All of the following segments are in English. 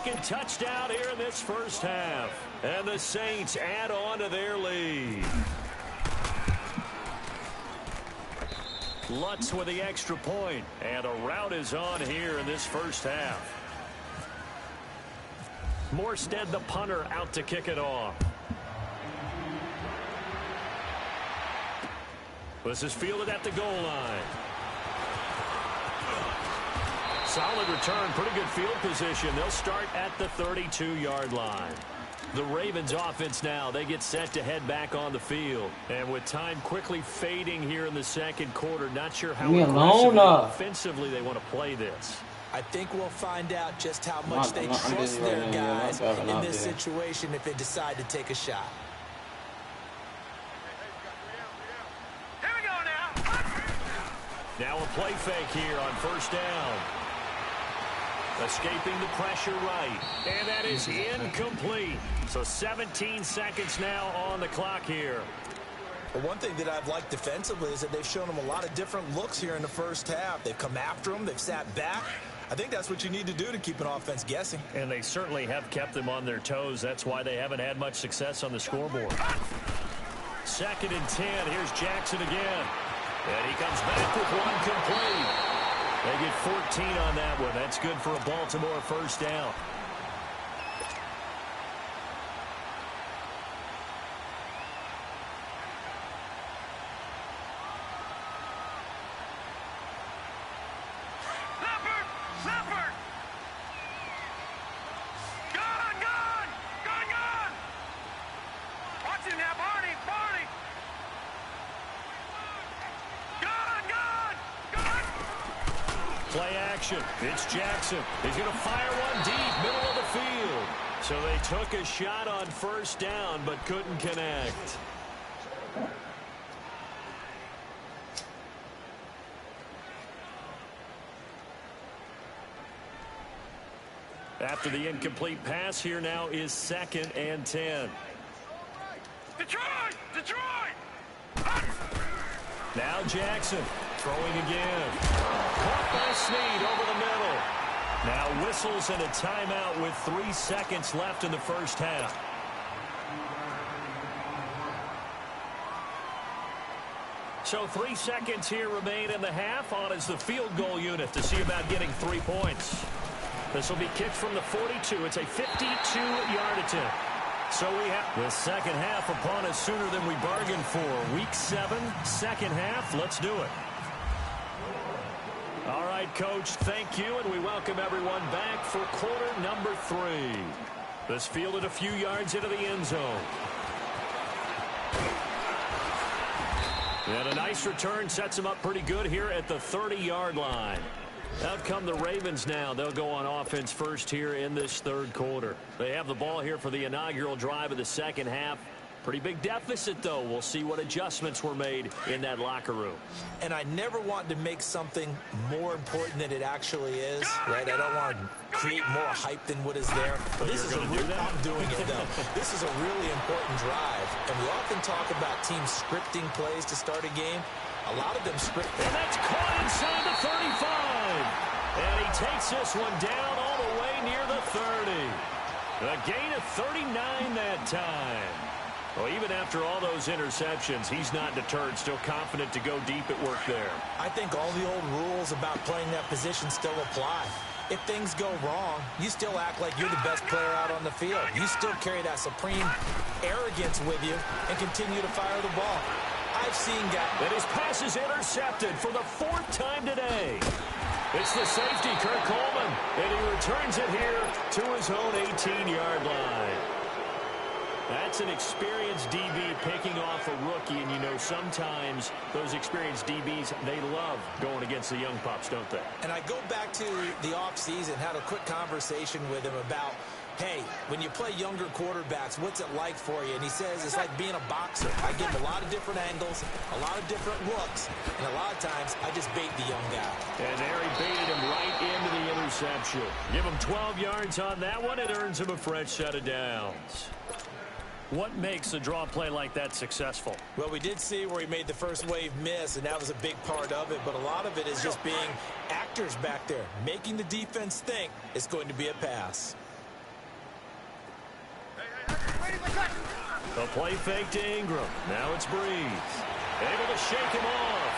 second touchdown here in this first half. And the Saints add on to their lead. Lutz with the extra point. And a rout is on here in this first half. Morstead, the punter, out to kick it off. This is fielded at the goal line. Solid return, pretty good field position. They'll start at the 32-yard line. The Ravens offense now, they get set to head back on the field. And with time quickly fading here in the second quarter, not sure how aggressively offensively they want to play this. I think we'll find out just how much they trust their guys in this situation if they decide to take a shot. Here we go now. Now a play fake here on first down. Escaping the pressure right. And that is incomplete. So 17 seconds now on the clock here. But one thing that I've liked defensively is that they've shown them a lot of different looks here in the first half. They've come after them. They've sat back. I think that's what you need to do to keep an offense guessing. And they certainly have kept them on their toes. That's why they haven't had much success on the scoreboard. 2nd and 10. Here's Jackson again. And he comes back with one complete. They get 14 on that one. That's good for a Baltimore first down. Play action. It's Jackson. He's going to fire one deep, middle of the field. So they took a shot on first down, but couldn't connect. After the incomplete pass, here now is 2nd and 10. Detroit! Detroit! Now Jackson throwing again. Caught by Snead over the middle. Now whistles and a timeout with 3 seconds left in the first half. So 3 seconds here remain in the half. On is the field goal unit to see about getting 3 points. This will be kicked from the 42. It's a 52-yard attempt. So we have the second half upon us sooner than we bargained for. Week 7, second half. Let's do it. All right, Coach, thank you, and we welcome everyone back for quarter number 3. This fielded a few yards into the end zone. And a nice return sets them up pretty good here at the 30-yard line. Out come the Ravens now. They'll go on offense first here in this third quarter. They have the ball here for the inaugural drive of the second half. Pretty big deficit, though. We'll see what adjustments were made in that locker room. And I never want to make something more important than it actually is, right? I don't want to create more hype than what is there. But this is a real, I'm doing it, though. This is a really important drive. And we often talk about teams scripting plays to start a game. A lot of them script. And that's caught inside the 35. And he takes this one down all the way near the 30. A gain of 39 that time. Well, even after all those interceptions, he's not deterred, still confident to go deep at work there. I think all the old rules about playing that position still apply. If things go wrong, you still act like you're the best player out on the field. You still carry that supreme arrogance with you and continue to fire the ball. I've seen guys. And his pass is intercepted for the 4th time today. It's the safety, Kirk Coleman, and he returns it here to his own 18-yard line. That's an experienced DB picking off a rookie, and you know sometimes those experienced DBs, they love going against the young pups, don't they? And I go back to the offseason, had a quick conversation with him about, hey, when you play younger quarterbacks, what's it like for you? And he says it's like being a boxer. I give him a lot of different angles, a lot of different looks, and a lot of times I just bait the young guy. And there he baited him right into the interception. Give him 12 yards on that one. It earns him a fresh set of downs. What makes a draw play like that successful? Well, we did see where he made the first wave miss, and that was a big part of it. But a lot of it is just being actors back there, making the defense think it's going to be a pass. A play fake to Ingram. Now it's Breeze. Able to shake him off.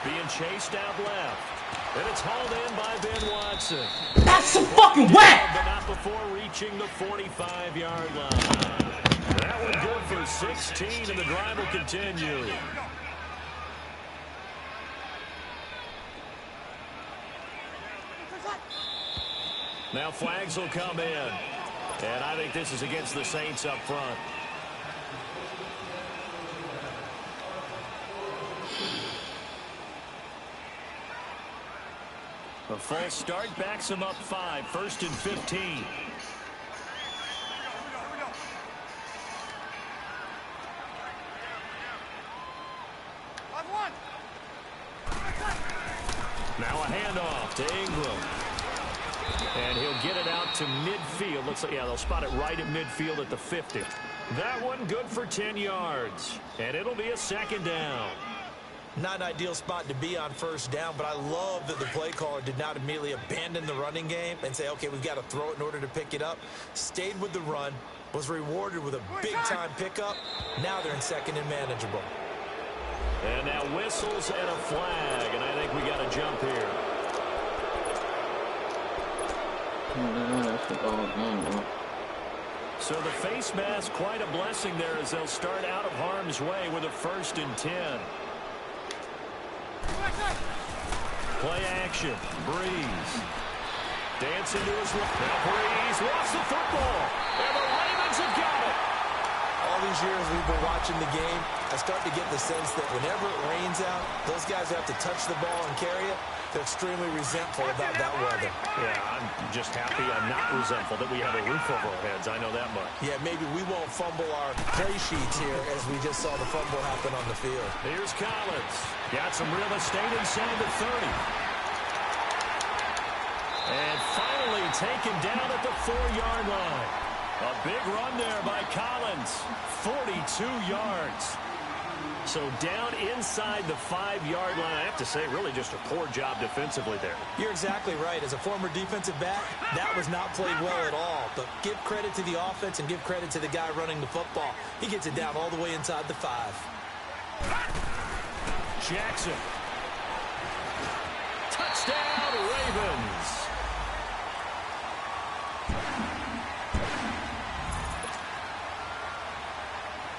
Being chased out left. And it's hauled in by Ben Watson. That's some fucking whack! But not before reaching the 45-yard line. That one good for 16, and the drive will continue. Now flags will come in. And I think this is against the Saints up front. A false start backs him up 5, 1st and 15. Now a handoff to Ingram. And he'll get it out to midfield. Looks like, yeah, they'll spot it right at midfield at the 50. That one good for 10 yards. And it'll be a 2nd down. Not an ideal spot to be on 1st down, but I love that the play caller did not immediately abandon the running game and say, okay, we've got to throw it in order to pick it up. Stayed with the run, was rewarded with a big-time pickup. Now they're in 2nd and manageable. And now whistles and a flag, and I think we got a jump here. So the face mask, quite a blessing there as they'll start out of harm's way with a 1st and 10. Play action. Breeze. Dancing to his left. Now Breeze lost the football. And the Ravens have got it. All these years we've been watching the game, I start to get the sense that whenever it rains out, those guys have to touch the ball and carry it. They're extremely resentful about that weather. Yeah, I'm just happy I'm not resentful that we have a roof over our heads. I know that much. Yeah, maybe we won't fumble our play sheets here as we just saw the fumble happen on the field. Here's Collins. Got some real estate inside the 30. And finally taken down at the 4-yard line. A big run there by Collins. 42 yards. So down inside the 5-yard line. I have to say, really just a poor job defensively there. You're exactly right. As a former defensive back, that was not played well at all. But give credit to the offense and give credit to the guy running the football. He gets it down all the way inside the 5. Jackson. Touchdown, Ravens.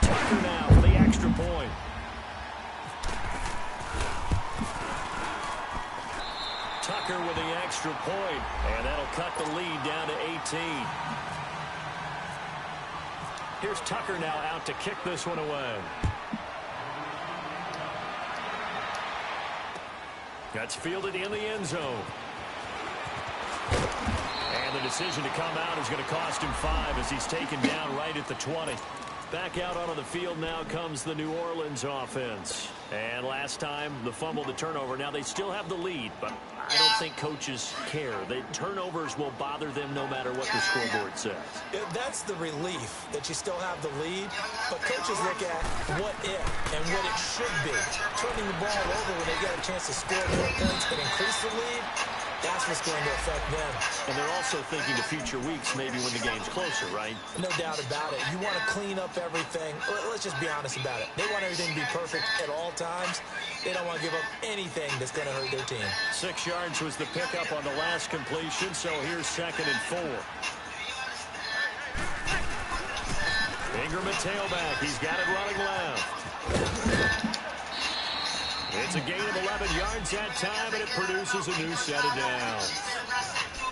Tucker now for the extra point. Tucker with the extra point, and that'll cut the lead down to 18. Here's Tucker now out to kick this one away. That's fielded in the end zone. And the decision to come out is going to cost him 5 as he's taken down right at the 20. Back out onto the field now comes the New Orleans offense. And last time, the fumble, the turnover. Now they still have the lead, but I don't think coaches care. The turnovers will bother them no matter what the scoreboard says. That's the relief that you still have the lead, but coaches look at what if and what it should be. Turning the ball over when they get a chance to score more points and increase the lead, that's what's going to affect them. And they're also thinking to future weeks, maybe when the game's closer, right? No doubt about it. You want to clean up everything. Let's just be honest about it. They want everything to be perfect at all times. They don't want to give up anything that's going to hurt their team. 6 yards was the pickup on the last completion, so here's 2nd and 4. Ingram at tailback. He's got it running left. It's a gain of 11 yards that time, and it produces a new set of downs.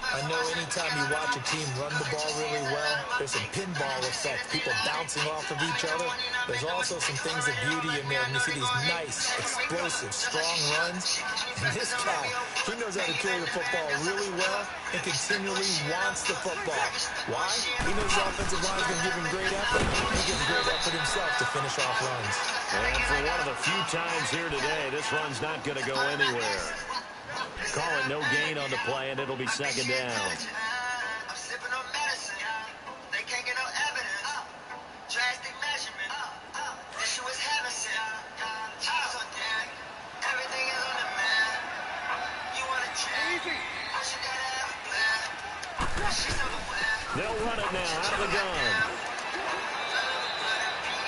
I know anytime you watch a team run the ball really well, there's some pinball effect, people bouncing off of each other. There's also some things of beauty in there, and you see these nice, explosive, strong runs. And this guy, he knows how to carry the football really well and continually wants the football. Why? He knows the offensive line is going to give him great effort. He gives great effort himself to finish off runs. And for one of the few times here today, this run's not going to go anywhere. Call it no gain on the play, and it'll be 2nd down. They'll run it now out of the gun.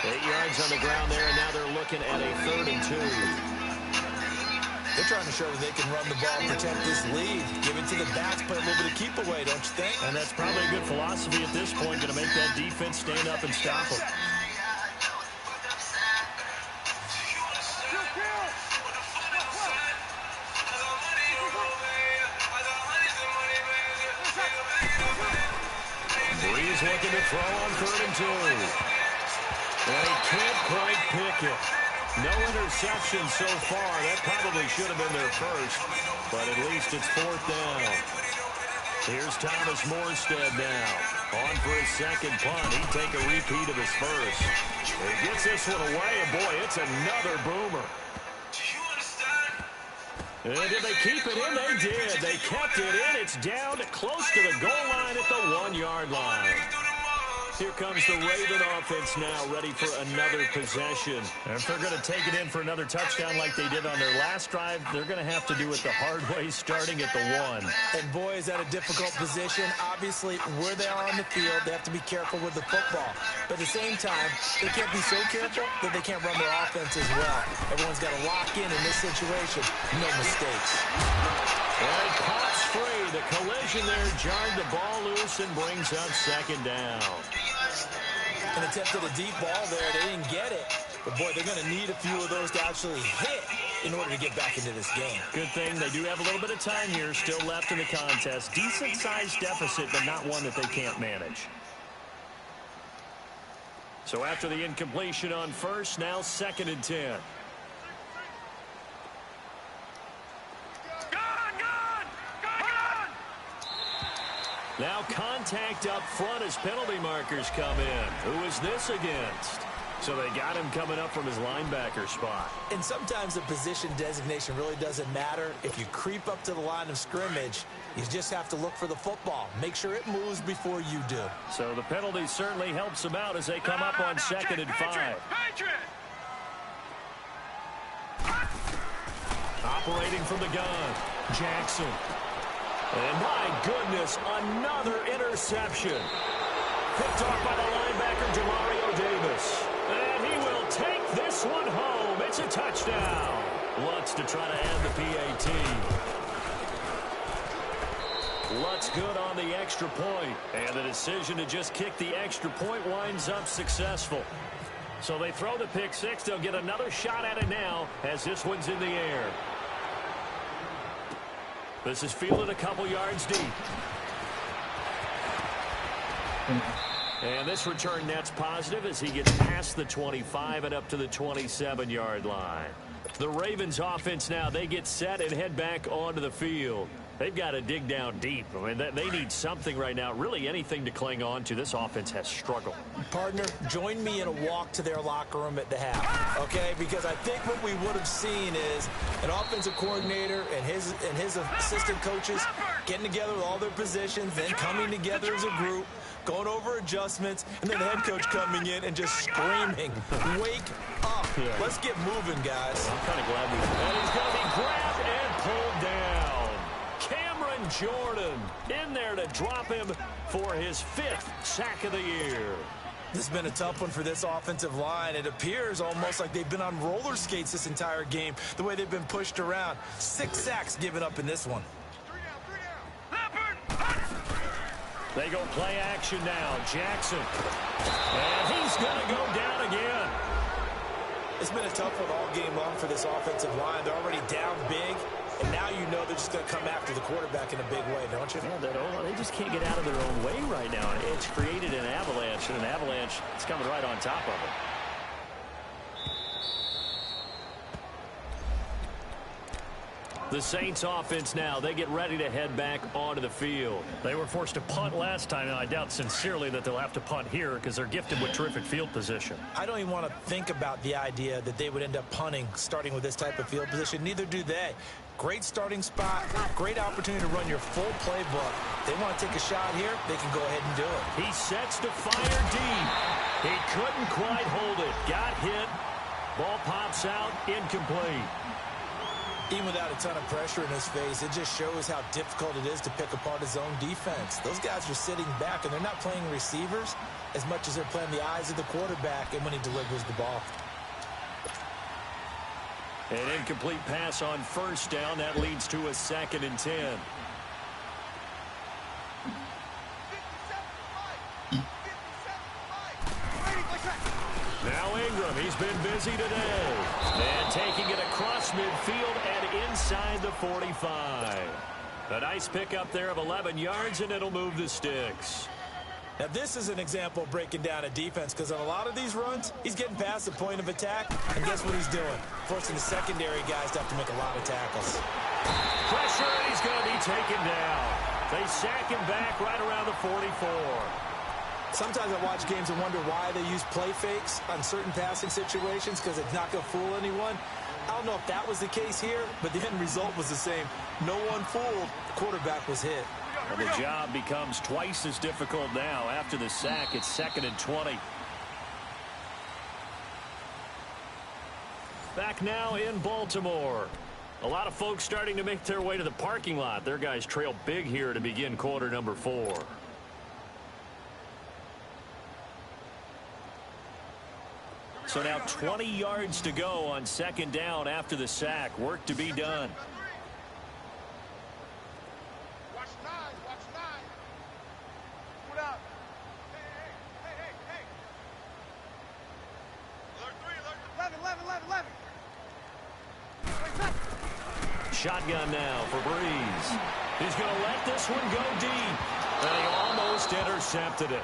8 yards on the ground there, and now they're looking at a 3rd and 2. They're trying to show that they can run the ball, protect this lead, give it to the backs, play a little bit of keep away, don't you think? And that's probably a good philosophy at this point, going to make that defense stand up and stop them. Breeze looking to throw on 3rd and 2. And he can't quite pick it. No interception so far. That probably should have been their first, but at least it's 4th down. Here's Thomas Morstead now. On for his 2nd punt. He'd take a repeat of his first. He gets this one away, and boy, it's another boomer. And did they keep it in? They did. They kept it in. It's down close to the goal line at the 1-yard line. Here comes the Raven offense now, ready for another possession. And if they're going to take it in for another touchdown like they did on their last drive, they're going to have to do it the hard way, starting at the 1. And boy, is that a difficult position. Obviously, where they are on the field, they have to be careful with the football. But at the same time, they can't be so careful that they can't run their offense as well. Everyone's got to lock in this situation. No mistakes. And it pops free. The collision there jarred the ball loose and brings up 2nd down. An attempt at a deep ball there. They didn't get it. But, boy, they're going to need a few of those to actually hit in order to get back into this game. Good thing they do have a little bit of time here still left in the contest. Decent-sized deficit, but not one that they can't manage. So after the incompletion on first, now 2nd and 10. Now contact up front as penalty markers come in. Who is this against? So they got him coming up from his linebacker spot. And sometimes the position designation really doesn't matter. If you creep up to the line of scrimmage, you just have to look for the football. Make sure it moves before you do. So the penalty certainly helps them out as they come up on 2nd and 5. Operating from the gun, Jackson. And my goodness, another interception. Picked off by the linebacker, Demario Davis. And he will take this one home. It's a touchdown. Lutz to try to add the PAT. Lutz good on the extra point. And the decision to just kick the extra point winds up successful. So they throw the pick six. They'll get another shot at it now as this one's in the air. This is fielded a couple yards deep. And this return net's positive as he gets past the 25 and up to the 27-yard line. The Ravens offense now, they get set and head back onto the field. They've got to dig down deep. I mean, they need something right now, really anything to cling on to. This offense has struggled. Partner, join me in a walk to their locker room at the half, okay? Because I think what we would have seen is an offensive coordinator and his assistant coaches getting together with all their positions, then coming together as a group, going over adjustments, and then the head coach coming in and just screaming, wake up. Yeah. Let's get moving, guys. I'm kind of glad we... And he's going to be grabbed and pulled down. Jordan in there to drop him for his 5th sack of the year. This has been a tough one for this offensive line. It appears almost like they've been on roller skates this entire game, the way they've been pushed around. 6 sacks given up in this one. They go play action now. Jackson. And he's going to go down again. It's been a tough one all game long for this offensive line. They're already down big. And now you know they're just going to come after the quarterback in a big way, don't you? Yeah, they just can't get out of their own way right now. It's created an avalanche, and an avalanche is coming right on top of it. The Saints offense now, they get ready to head back onto the field. They were forced to punt last time, and I doubt sincerely that they'll have to punt here because they're gifted with terrific field position. I don't even want to think about the idea that they would end up punting starting with this type of field position. Neither do they. Great starting spot, great opportunity to run your full playbook. They want to take a shot here, they can go ahead and do it. He sets to fire deep. He couldn't quite hold it. Got hit. Ball pops out, incomplete. Even without a ton of pressure in his face, it just shows how difficult it is to pick apart his own defense. Those guys are sitting back, and they're not playing receivers as much as they're playing the eyes of the quarterback and when he delivers the ball. An incomplete pass on first down. That leads to a 2nd and 10. Now Ingram, he's been busy today. And taking it across midfield and inside the 45. A nice pickup there of 11 yards, and it'll move the sticks. Now, this is an example of breaking down a defense, because on a lot of these runs, he's getting past the point of attack, and guess what he's doing? Forcing the secondary guys to have to make a lot of tackles. Pressure, and he's going to be taken down. They sack him back right around the 44. Sometimes I watch games and wonder why they use play fakes on certain passing situations, because it's not going to fool anyone. I don't know if that was the case here, but the end result was the same. No one fooled. The quarterback was hit. And the job becomes twice as difficult now. After the sack, it's 2nd and 20. Back now in Baltimore. A lot of folks starting to make their way to the parking lot. Their guys trail big here to begin quarter number 4. So now 20 yards to go on 2nd down after the sack. Work to be done. Shotgun now for Breeze. He's going to let this one go deep. And he almost intercepted it.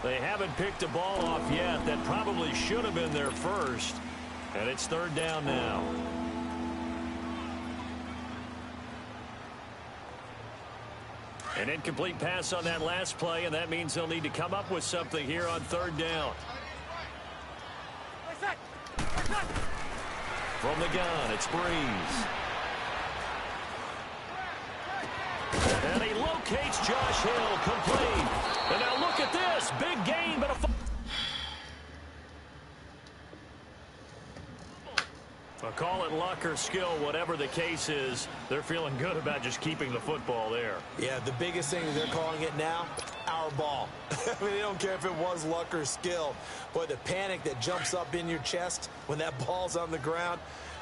They haven't picked a ball off yet. That probably should have been their first. And it's 3rd down now. An incomplete pass on that last play, and that means they'll need to come up with something here on 3rd down. From the gun, it's Breeze. And he locates Josh Hill, complete. And now look at this. Big gain, but call it luck or skill, whatever the case is, they're feeling good about just keeping the football there. Yeah, the biggest thing that they're calling it now, our ball. I mean, they don't care if it was luck or skill. Boy, the panic that jumps up in your chest when that ball's on the ground,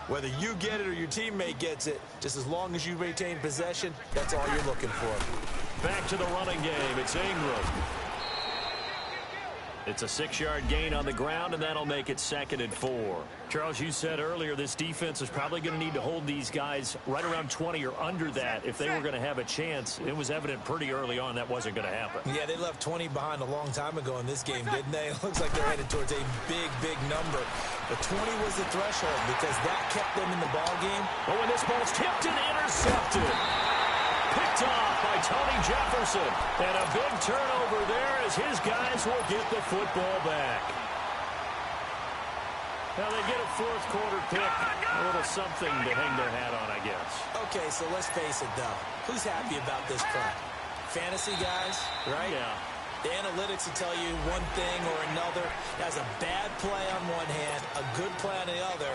whether you get it or your teammate gets it, just as long as you maintain possession, that's all you're looking for. Back to the running game. It's Ingram. It's a 6-yard gain on the ground, and that'll make it 2nd and 4. Charles, you said earlier this defense is probably going to need to hold these guys right around 20 or under that if they were going to have a chance. It was evident pretty early on that wasn't going to happen. Yeah, they left 20 behind a long time ago in this game, didn't they? It looks like they're headed towards a big, big number. But 20 was the threshold because that kept them in the ball game. Oh, and this ball's tipped and intercepted. Picked off by Tony Jefferson. And a big turnover there as his guys will get the football back. Now they get a 4th quarter pick. A little something to hang their hat on, I guess. Okay, so let's face it, though. Who's happy about this play? Fantasy guys, right? Yeah. The analytics will tell you one thing or another. That's a bad play on one hand, a good play on the other,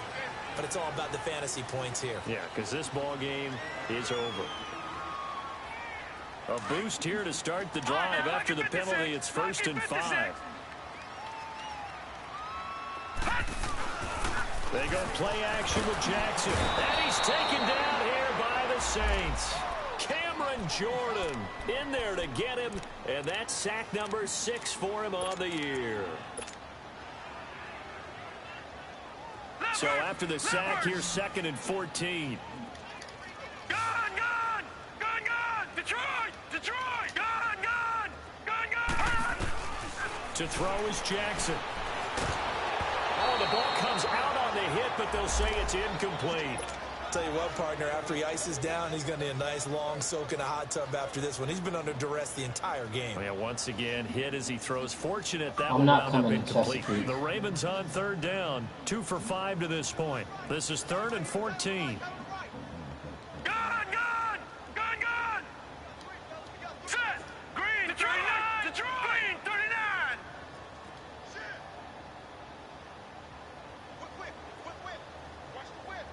but it's all about the fantasy points here. Yeah, because this ball game is over. A boost here to start the drive. After the penalty, it's 1st and 5. They go play action with Jackson. And he's taken down here by the Saints. Cameron Jordan in there to get him. And that's sack number 6 for him on the year. So after the sack, here's 2nd and 14. Gone! Detroit! Gone! To throw is Jackson. Oh, the ball comes out on the hit, but they'll say it's incomplete. Tell you what, partner, after he ices down, he's going to need a nice long soak in a hot tub after this one. He's been under duress the entire game. Yeah, once again, hit as he throws. Fortunate that I'm one not wound up coming incomplete. to The Ravens on 3rd down. 2 for 5 to this point. This is 3rd and 14. Gone! Set! Green! Detroit! Green! 39!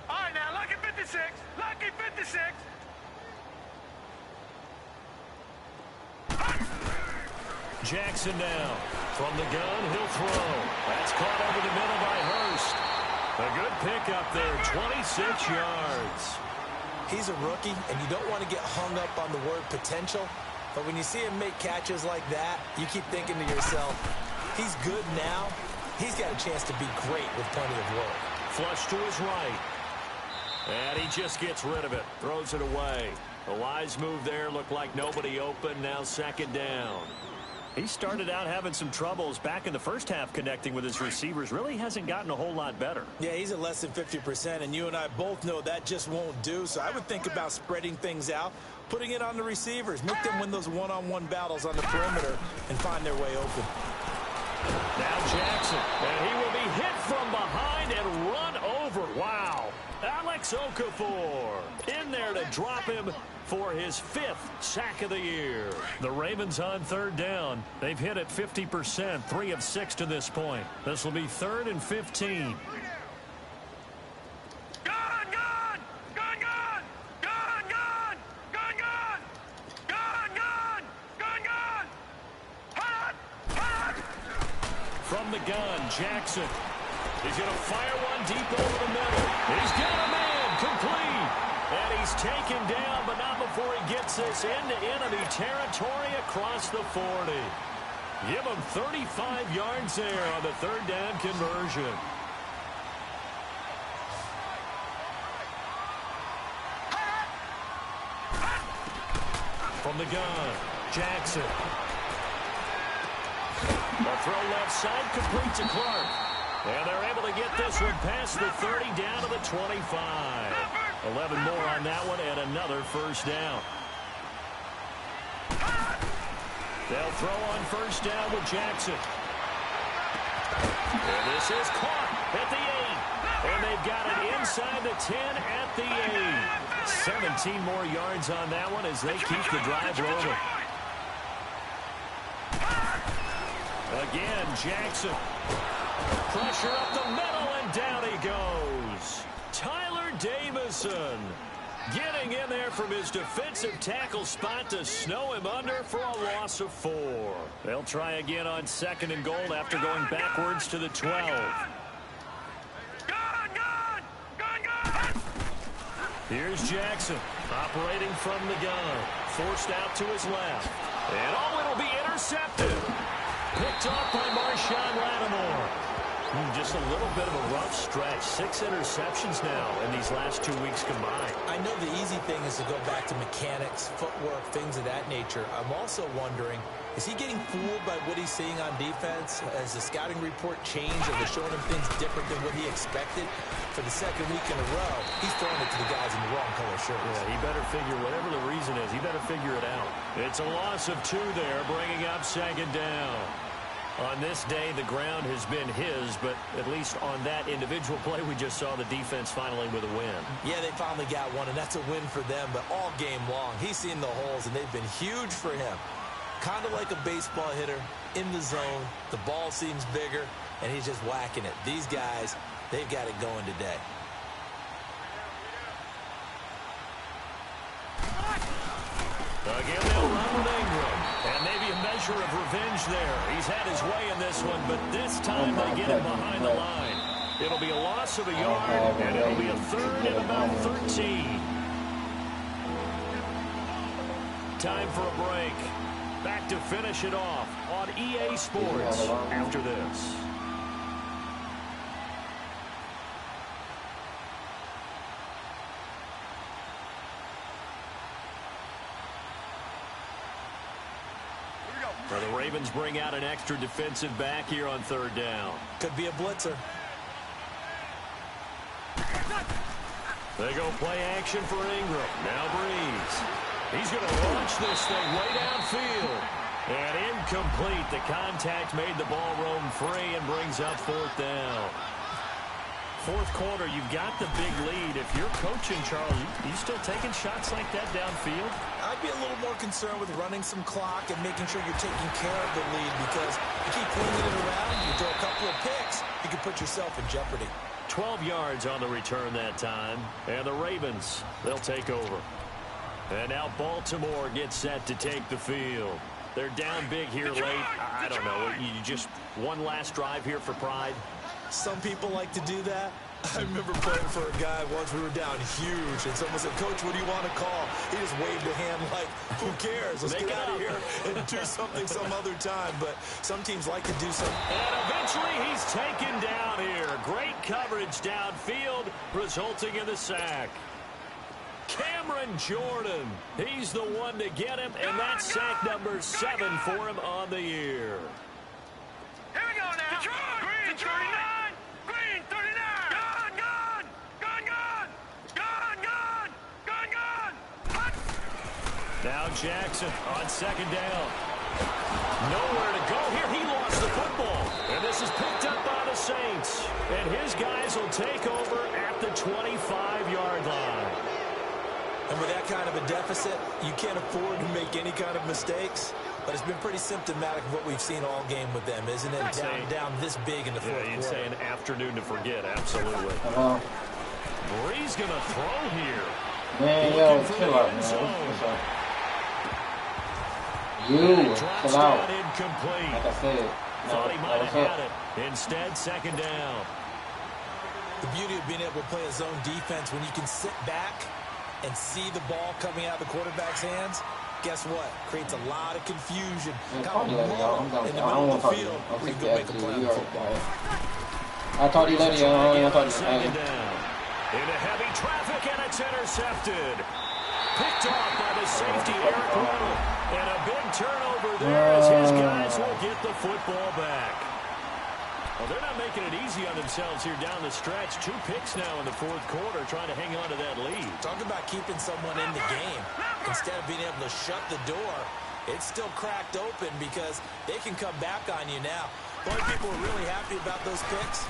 All right, now, look at 56. Jackson now. From the gun, he'll throw. That's caught over the middle by Hurst. A good pickup there, 26 yards. He's a rookie, and you don't want to get hung up on the word potential. But when you see him make catches like that, you keep thinking to yourself, he's good now. He's got a chance to be great with plenty of work. Flush to his right. And he just gets rid of it. Throws it away. A wise move there. Looked like nobody open. Now second down. He started out having some troubles back in the first half connecting with his receivers. Really hasn't gotten a whole lot better. Yeah, he's at less than 50%, and you and I both know that just won't do. So I would think about spreading things out, putting it on the receivers, make them win those one-on-one battles on the perimeter and find their way open. Now Jackson, and he will be hit from behind and run over. Wow. Alex Okafor in there to drop him for his 5th sack of the year. The Ravens on third down. They've hit it 50%, 3 of 6 to this point. This will be 3rd and 15. From the gun, Jackson. He's going to fire one deep over the middle. He's got a man complete. And he's taken down, but not before he gets this into enemy territory across the 40. Give him 35 yards there on the third down conversion. From the gun, Jackson. The throw left side complete to Clark. And they're able to get this one past the 30 down to the 25. 11 more on that one and another first down. They'll throw on first down with Jackson. And this is caught at the 8. And they've got it inside the 10 at the 8. 17 more yards on that one as they keep the drive rolling. Again, Jackson. Pressure up the middle, and down he goes. Tyler Davison getting in there from his defensive tackle spot to snow him under for a loss of 4. They'll try again on 2nd and goal after going backwards to the 12. Here's Jackson operating from the gun. Forced out to his left. And it'll be intercepted. Picked off by Marshawn Lattimore. Just a little bit of a rough stretch. 6 interceptions now in these last 2 weeks combined. I know the easy thing is to go back to mechanics, footwork, things of that nature. I'm also wondering, is he getting fooled by what he's seeing on defense? Has the scouting report changed? Are they showing him things different than what he expected? For the 2nd week in a row, he's throwing it to the guys in the wrong color shirts. Yeah, he better figure, whatever the reason is, he better figure it out. It's a loss of 2 there, bringing up 2nd down. On this day, the ground has been his, but at least on that individual play, we just saw the defense finally with a win. Yeah, they finally got one, and that's a win for them, but all game long, he's seen the holes, and they've been huge for him. Kind of like a baseball hitter in the zone. The ball seems bigger, and he's just whacking it. These guys, they've got it going today. Again, they'll run with Ingram. And maybe a measure of revenge there. He's had his way in this one, but this time they get him behind the line. It'll be a loss of a yard, and it'll be a 3rd and about 13. Time for a break. Back to finish it off on EA Sports after this. Well, the Ravens bring out an extra defensive back here on 3rd down. Could be a blitzer. They go play action for Ingram. Now Breeze. He's going to launch this thing way downfield. And incomplete. The contact made the ball roam free and brings up 4th down. 4th quarter, you've got the big lead. If you're coaching, Charles, you still taking shots like that downfield? I'd be a little more concerned with running some clock and making sure you're taking care of the lead, because you keep flinging it around, you throw a couple of picks, you can put yourself in jeopardy. 12 yards on the return that time. And the Ravens, they'll take over. And now Baltimore gets set to take the field. They're down big here late. I don't know. You just one last drive here for pride. Some people like to do that. I remember playing for a guy once. We were down huge, and someone said, "Coach, what do you want to call?" He just waved a hand like, "Who cares? Let's get out of here and do something some other time." But some teams like to do something. And eventually he's taken down here. Great coverage downfield, resulting in the sack. Cameron Jordan, he's the one to get him, and that's sack number 7 for him on the year. Here we go now. Detroit. Green, Detroit. 39. Green, 39. Gone, gone. Gone, gone. Gone, gone. Gone, gone. Hut. Now Jackson on second down. Nowhere to go here. He lost the football. And this is picked up by the Saints. And his guys will take over at the 25-yard line. And with that kind of a deficit, you can't afford to make any kind of mistakes. But it's been pretty symptomatic of what we've seen all game with them, isn't it? Down this big in the fourth quarter. You'd say an afternoon to forget, absolutely. Bree's going to throw here. Man, yo, chill out, man. You, chill out. Incomplete. Like I said. Thought he might have had it. Instead, second down. The beauty of being able to play a zone defense when you can sit back and see the ball coming out of the quarterback's hands, guess what? Creates a lot of confusion. Man, in the middle of the field where you go make a play on the football. I'll talk to you later, y'all. I don't even talk to you. Into heavy traffic, and it's intercepted. Picked off by the safety, Eric Weddle. And a big turnover there as his guys will get the football back. Well, they're not making it easy on themselves here down the stretch. 2 picks now in the fourth quarter, trying to hang on to that lead. Talk about keeping someone in the game. Instead of being able to shut the door, it's still cracked open because they can come back on you now. The only people who are really happy about those picks,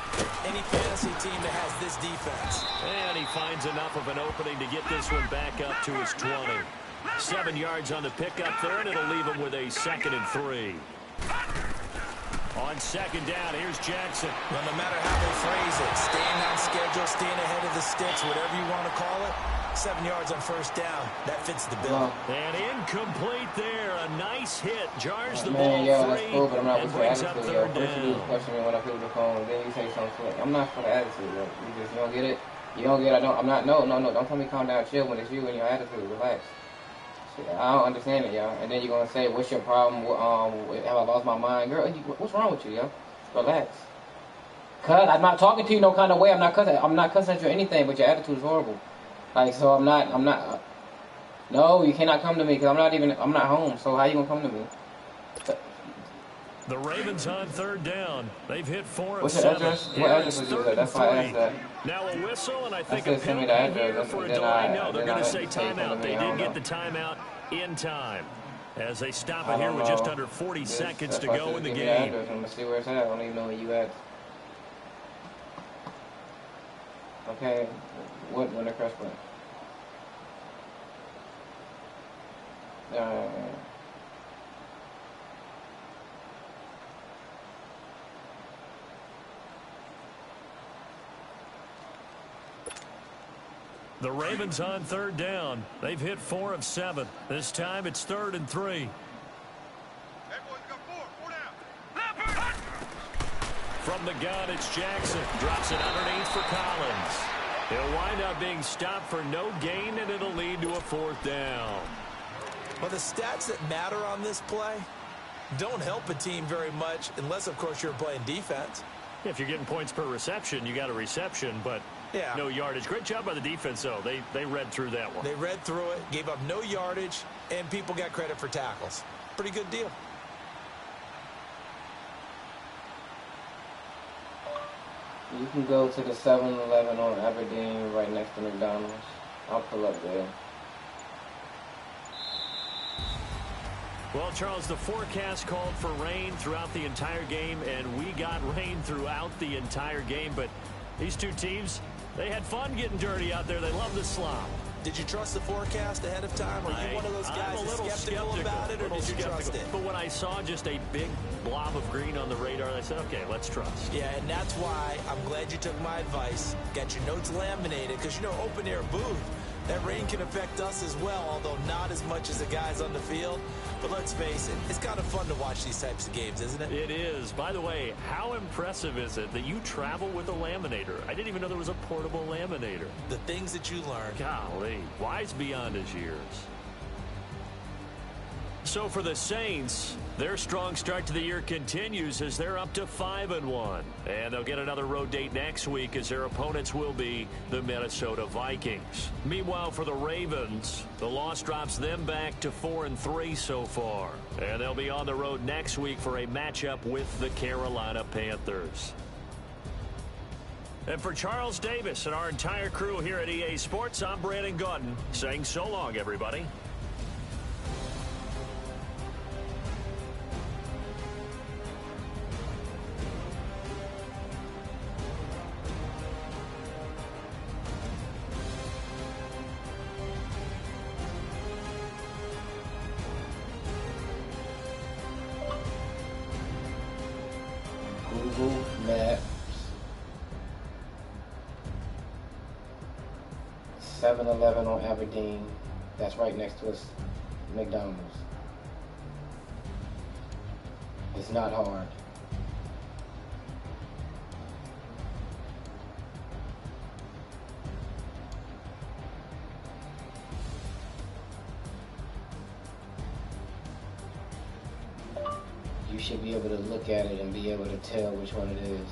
any fantasy team that has this defense. And he finds enough of an opening to get this one back up to his 20. 7 yards on the pickup there, and it'll leave him with a 2nd and 3. On second down, here's Jackson. Well, no matter how they phrase it, staying on schedule, staying ahead of the sticks, whatever you want to call it, 7 yards on first down. That fits the bill. And incomplete there. A nice hit. Jars the Man, ball yo, free that's cool, but I'm not and with your brings up attitude, yo. third First you down. question me when I pick up the phone, then you say something slick. I'm not for the attitude, yo. You don't get it? You don't get it. I'm not, no. Don't tell me calm down, chill when it's you and your attitude. Relax. I don't understand it, yo. And then you're going to say, what's your problem? Have I lost my mind? Girl, what's wrong with you, yo? Relax. Cuz, I'm not talking to you no kind of way. I'm not cussing at you or anything, but your attitude is horrible. Like, so I'm not, no, you cannot come to me because I'm not home. So how you going to come to me? The Ravens on third down. They've hit 4 of What's your 7. address? What address was you at? That's why I asked that. Now a whistle, and I think I a said send me penalty the here address. for a Then delay. No, they're then going to I say had to say timeout. something to They me. I did don't get know. the timeout in time. As they stop I it here don't with just know. under 40 seconds That's to why I go said in the give me game. address. I'm gonna see where it's at. I don't even know where you at. Okay, what when the crush play? The Ravens on third down. They've hit 4 of 7. This time it's 3rd and 3. Everyone's got 4 down. From the gun, it's Jackson. Drops it underneath for Collins. He'll wind up being stopped for no gain, and it'll lead to a 4th down. Well, the stats that matter on this play don't help a team very much unless, of course, you're playing defense. If you're getting points per reception, you got a reception, but Yeah. no yardage. Great job by the defense, though. They read through that one. They read through it, gave up no yardage, and people got credit for tackles. Pretty good deal. You can go to the 7-Eleven on Aberdeen right next to McDonald's. I'll pull up there. Well, Charles, the forecast called for rain throughout the entire game, and we got rain throughout the entire game. But these two teams, they had fun getting dirty out there. They love the slop. Did you trust the forecast ahead of time? Are you one of those I'm guys a that's little skeptical about it, or did you trust it? But when I saw just a big blob of green on the radar, I said, okay, let's trust. Yeah, and that's why I'm glad you took my advice. Got your notes laminated, because, you know, open-air booth, That rain can affect us as well, although not as much as the guys on the field. But let's face it, it's kind of fun to watch these types of games, isn't it? It is. By the way, how impressive is it that you travel with a laminator? I didn't even know there was a portable laminator. The things that you learn. Golly, wise beyond his years. So for the Saints, their strong start to the year continues as they're up to 5-1. And they'll get another road date next week as their opponents will be the Minnesota Vikings. Meanwhile, for the Ravens, the loss drops them back to 4-3 so far. And they'll be on the road next week for a matchup with the Carolina Panthers. And for Charles Davis and our entire crew here at EA Sports, I'm Brandon Gaudin saying so long, everybody. Google Maps. 7-Eleven on Aberdeen. That's right next to us. McDonald's. It's not hard. You should be able to look at it and be able to tell which one it is.